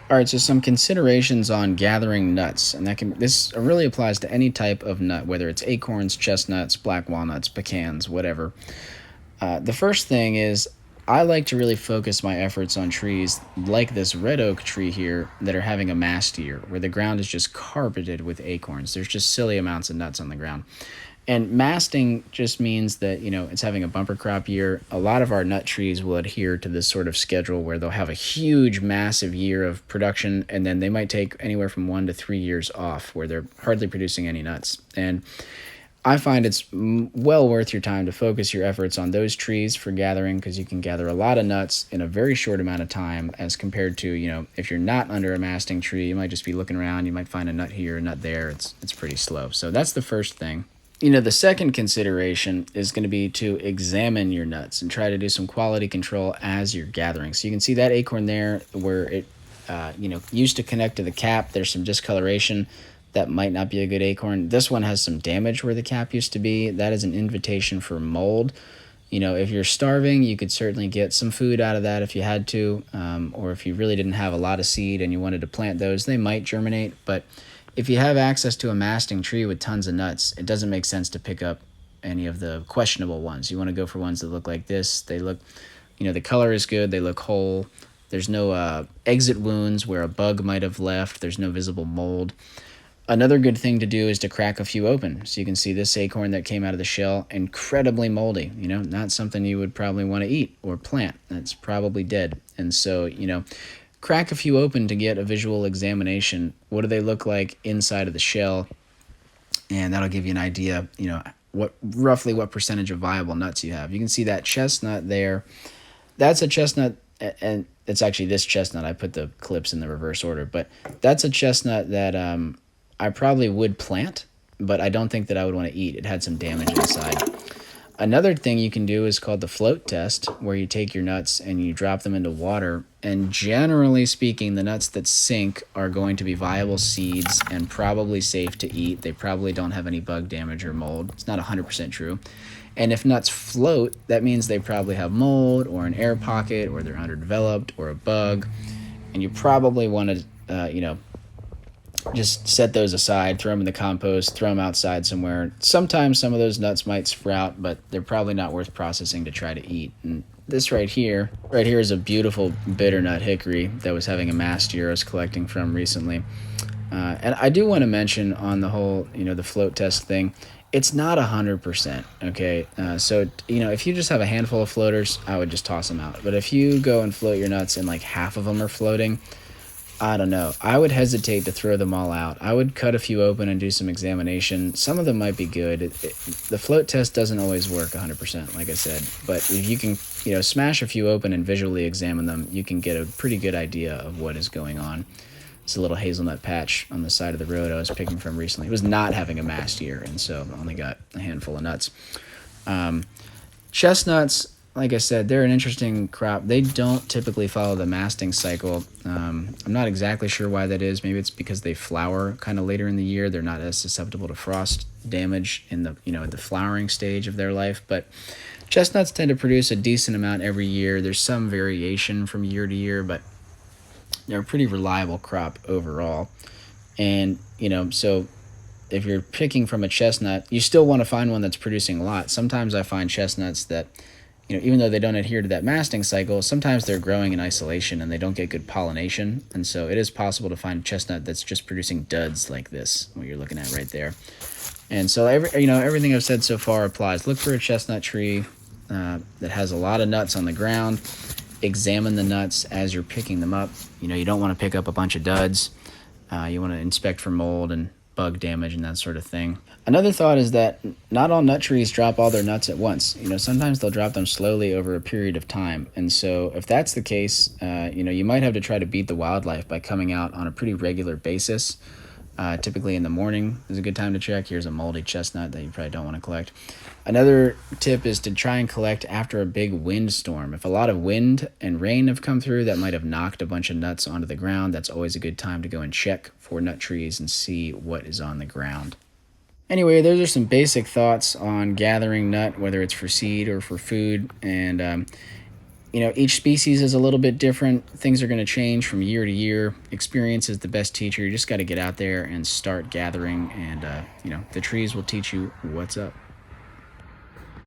All right, so some considerations on gathering nuts, and this really applies to any type of nut, whether it's acorns, chestnuts, black walnuts, pecans, whatever. The first thing is I like to really focus my efforts on trees like this red oak tree here that are having a mast year, where the ground is just carpeted with acorns. There's just silly amounts of nuts on the ground. And masting just means that, it's having a bumper crop year. A lot of our nut trees will adhere to this sort of schedule where they'll have a huge, massive year of production, and then they might take anywhere from 1 to 3 years off where they're hardly producing any nuts. And I find it's well worth your time to focus your efforts on those trees for gathering, because you can gather a lot of nuts in a very short amount of time as compared to, if you're not under a masting tree, you might just be looking around, you might find a nut here, a nut there. It's pretty slow. So that's the first thing. The second consideration is going to be to examine your nuts and try to do some quality control as you're gathering. So you can see that acorn there where it, used to connect to the cap. There's some discoloration. That might not be a good acorn. This one has some damage where the cap used to be. That is an invitation for mold. If you're starving, you could certainly get some food out of that if you had to, or if you really didn't have a lot of seed and you wanted to plant those, they might germinate. But if you have access to a masting tree with tons of nuts, it doesn't make sense to pick up any of the questionable ones. You want to go for ones that look like this. They look, the color is good. They look whole. There's no exit wounds where a bug might have left. There's no visible mold. Another good thing to do is to crack a few open. So you can see this acorn that came out of the shell, incredibly moldy, not something you would probably want to eat or plant. That's probably dead. And so, crack a few open to get a visual examination. What do they look like inside of the shell? And that'll give you an idea, roughly what percentage of viable nuts you have. You can see that chestnut there. That's a chestnut, and it's actually this chestnut. I put the clips in the reverse order, but that's a chestnut that I probably would plant, but I don't think that I would want to eat. It had some damage inside. Another thing you can do is called the float test, where you take your nuts and you drop them into water. And generally speaking, the nuts that sink are going to be viable seeds and probably safe to eat. They probably don't have any bug damage or mold. It's not 100% true. And if nuts float, that means they probably have mold or an air pocket, or they're underdeveloped, or a bug. And you probably want to, just set those aside, throw them in the compost, throw them outside somewhere. Sometimes some of those nuts might sprout, but they're probably not worth processing to try to eat. And this right here is a beautiful bitternut hickory that was having a mast year I was collecting from recently. And I do want to mention on the whole, the float test thing, it's not 100%, okay? So, if you just have a handful of floaters, I would just toss them out. But if you go and float your nuts and like half of them are floating, I don't know. I would hesitate to throw them all out. I would cut a few open and do some examination. Some of them might be good. The float test doesn't always work 100%, like I said. But if you can, smash a few open and visually examine them, you can get a pretty good idea of what is going on. It's a little hazelnut patch on the side of the road I was picking from recently. It was not having a mast year, and so I only got a handful of nuts. Chestnuts, like I said, they're an interesting crop. They don't typically follow the masting cycle. I'm not exactly sure why that is. Maybe it's because they flower kind of later in the year. They're not as susceptible to frost damage in the at the flowering stage of their life. But chestnuts tend to produce a decent amount every year. There's some variation from year to year, but they're a pretty reliable crop overall. And so if you're picking from a chestnut, you still want to find one that's producing a lot. Sometimes I find chestnuts that even though they don't adhere to that masting cycle, sometimes they're growing in isolation and they don't get good pollination. And so it is possible to find a chestnut that's just producing duds like this, what you're looking at right there. And so everything I've said so far applies. Look for a chestnut tree that has a lot of nuts on the ground. Examine the nuts as you're picking them up. You don't want to pick up a bunch of duds. You want to inspect for mold and bug damage and that sort of thing. Another thought is that not all nut trees drop all their nuts at once. Sometimes they'll drop them slowly over a period of time. And so if that's the case, you might have to try to beat the wildlife by coming out on a pretty regular basis. Typically in the morning is a good time to check. Here's a moldy chestnut that you probably don't want to collect. Another tip is to try and collect after a big windstorm. If a lot of wind and rain have come through, that might have knocked a bunch of nuts onto the ground. That's always a good time to go and check for nut trees and see what is on the ground. Anyway, those are some basic thoughts on gathering nut, whether it's for seed or for food. And, Each species is a little bit different. Things are going to change from year to year. Experience is the best teacher. You just got to get out there and start gathering, and the trees will teach you what's up.